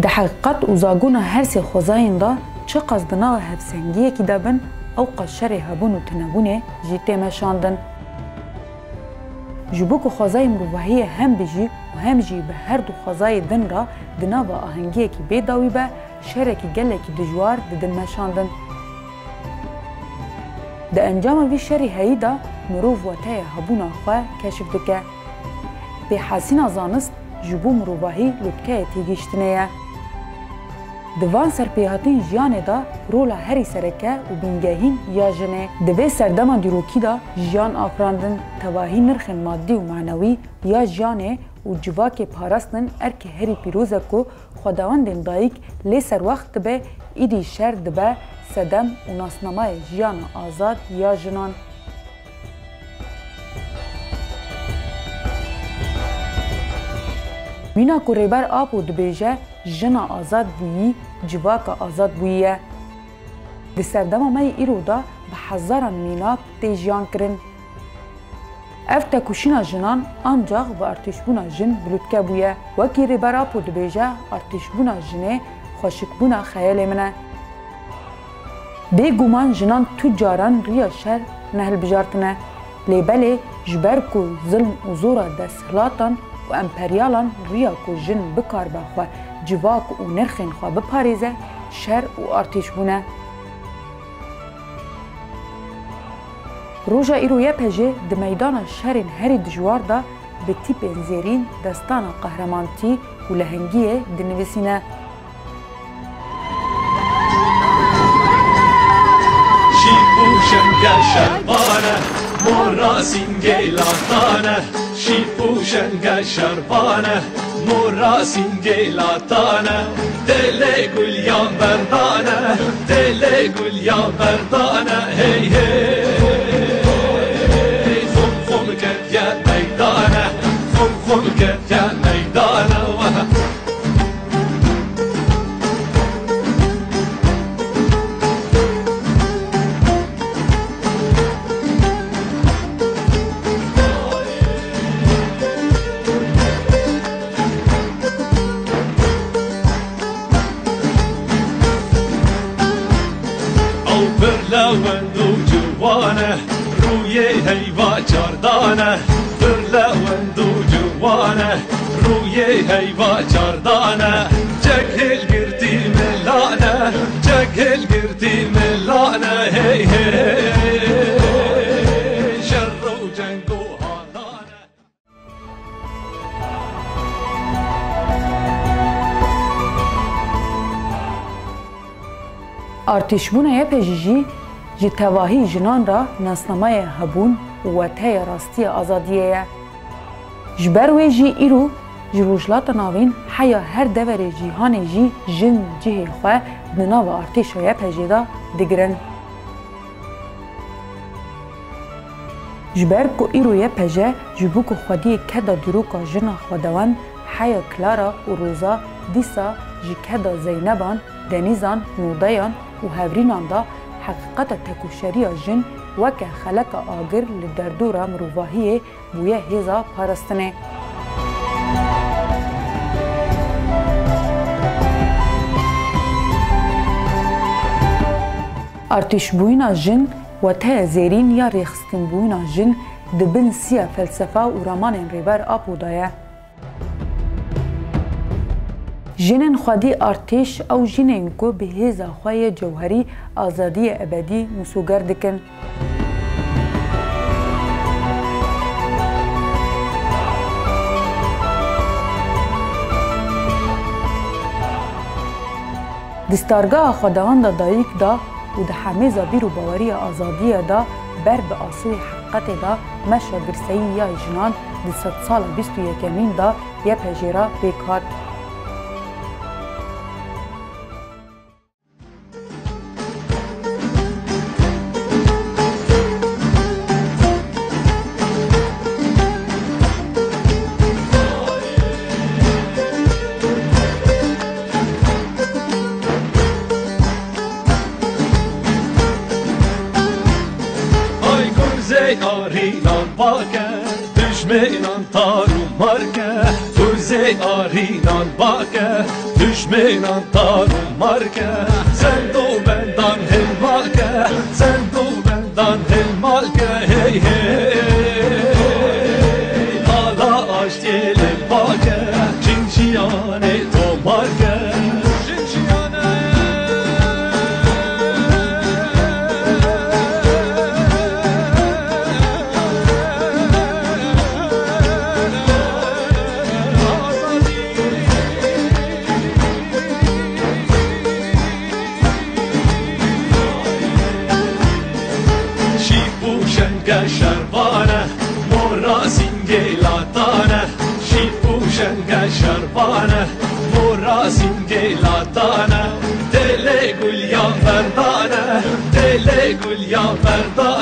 ده حقیقت و زاگونا هر سی خوزاین دا چه قصدنا و هفسنگیه که دابن او قشر هبون و تنبونه جیته مشاندن. جبو که خوزای مروحی هم بجی و هم جی به هر دو خوزای دن را دنا و آهنگیه که بیداوی به شرکی گله که دجوار دن مشاندن. ده انجام وی شری هایی دا مروف و تای هبونا خواه کشف دکه. به حسین زانست جبو مروحی لطکه تیگیشتنه. دوان سرپیهاتین جیانه دا رولا هری سرکه و بینگهین یا جنه. دوی سردمان دیروکی دا جیان آفراندن تواهی نرخ مادی و معنوی یا جیانه و جواک پاراستن ارک هری پیروزه کو خداوندن دایک لی سر وقت به ایدی شر دبه سدم و ناسنامای جیان آزاد یا جنان. مینا کو ریبر آب و دبیجه جنا آزاد بویی جواک آزاد بوییه. دی سردما مای ایرو دا به هزاران مینا تیجیان کرن. اف تکوشینا جنان آنجاق و ارتشبونا جن بلودکه بویه. وکی ریبر آب و دبیجه ارتشبونا جنه خوشکبونا خیال منه. بی گمان جنان تو جاران ریا شر نهل بجارتنه. لیبله جبر کو ظلم و زورا دستهلاتان و امپریالان ریا کو جن بکار بخواه جواک و نرخین خواه بپاریزه شر و آرتیش بونه. روژا ایرویه پجه ده میدان شرین هری دجوار دا به تیپ زیرین دستان قهرمانتی و لهنگیه ده نویسینه. شیپوشن شربانه مراسین گیلاتانه شیپوشن شربانه مراسین گیلاتانه دل گلیان بردانه دل گلیان بردانه هی هی خم خم کرد یا میدانه خم خم کرد یا میدانه برلوند و جوانه روی هیوا چاردانه برلوند و جوانه روی هیوا چاردانه جگل گردی ملانه جگل گردی ملانه هی هی شر و جنگ و هانانه. ارتشبونه یه پجیجی جی تواهی جنان را ناسنامای هبون و تای راستی آزادیه. جبروی جی ایرو جی روجلات ناوین حیا هر دور جیهان جی جن جه خواه دناو ارتش و یه پجیدا دگرن. جبر کو ایرو یه پجه جبو کو خودی کدا دروکا جنا خودوان حیا کلارا و روزا دیسا جی کدا زینبان دنیزان نودایان و هورینان دا حقیقت تکوشری جن وکه خلق آگر لدردورا مروواهی بویه هیزا پارستنه. ارتش بوینا جن و ته زیرین یا ریخستن بوینا جن دبن سیا فلسفه و رمان ریبر آپو دایه. جنین خودی ارتش او جنین کو به هزا خواه جوهری آزادی ابدی مسوگر دکن. دستارگاه خداوند دایک دا و ده همه زبیر و باوری آزادی دا بر به آسوی حقیقت دا مشا گرسایی یا جنان ده 100 سال 21 دا یه پجیرا بیکات. آریnan باکه düşmenan tarım marke Turze arinan باکه düşmenan tarım marke Sen do bendan hel marke Sen do bendan hel marke Hey hey Hala aşk ele باکه Cinşiyane to marke شربانه مورا سینگلاتانه شیپوشنگ شربانه مورا سینگلاتانه دل گل یا فردانه دل گل یا فردانه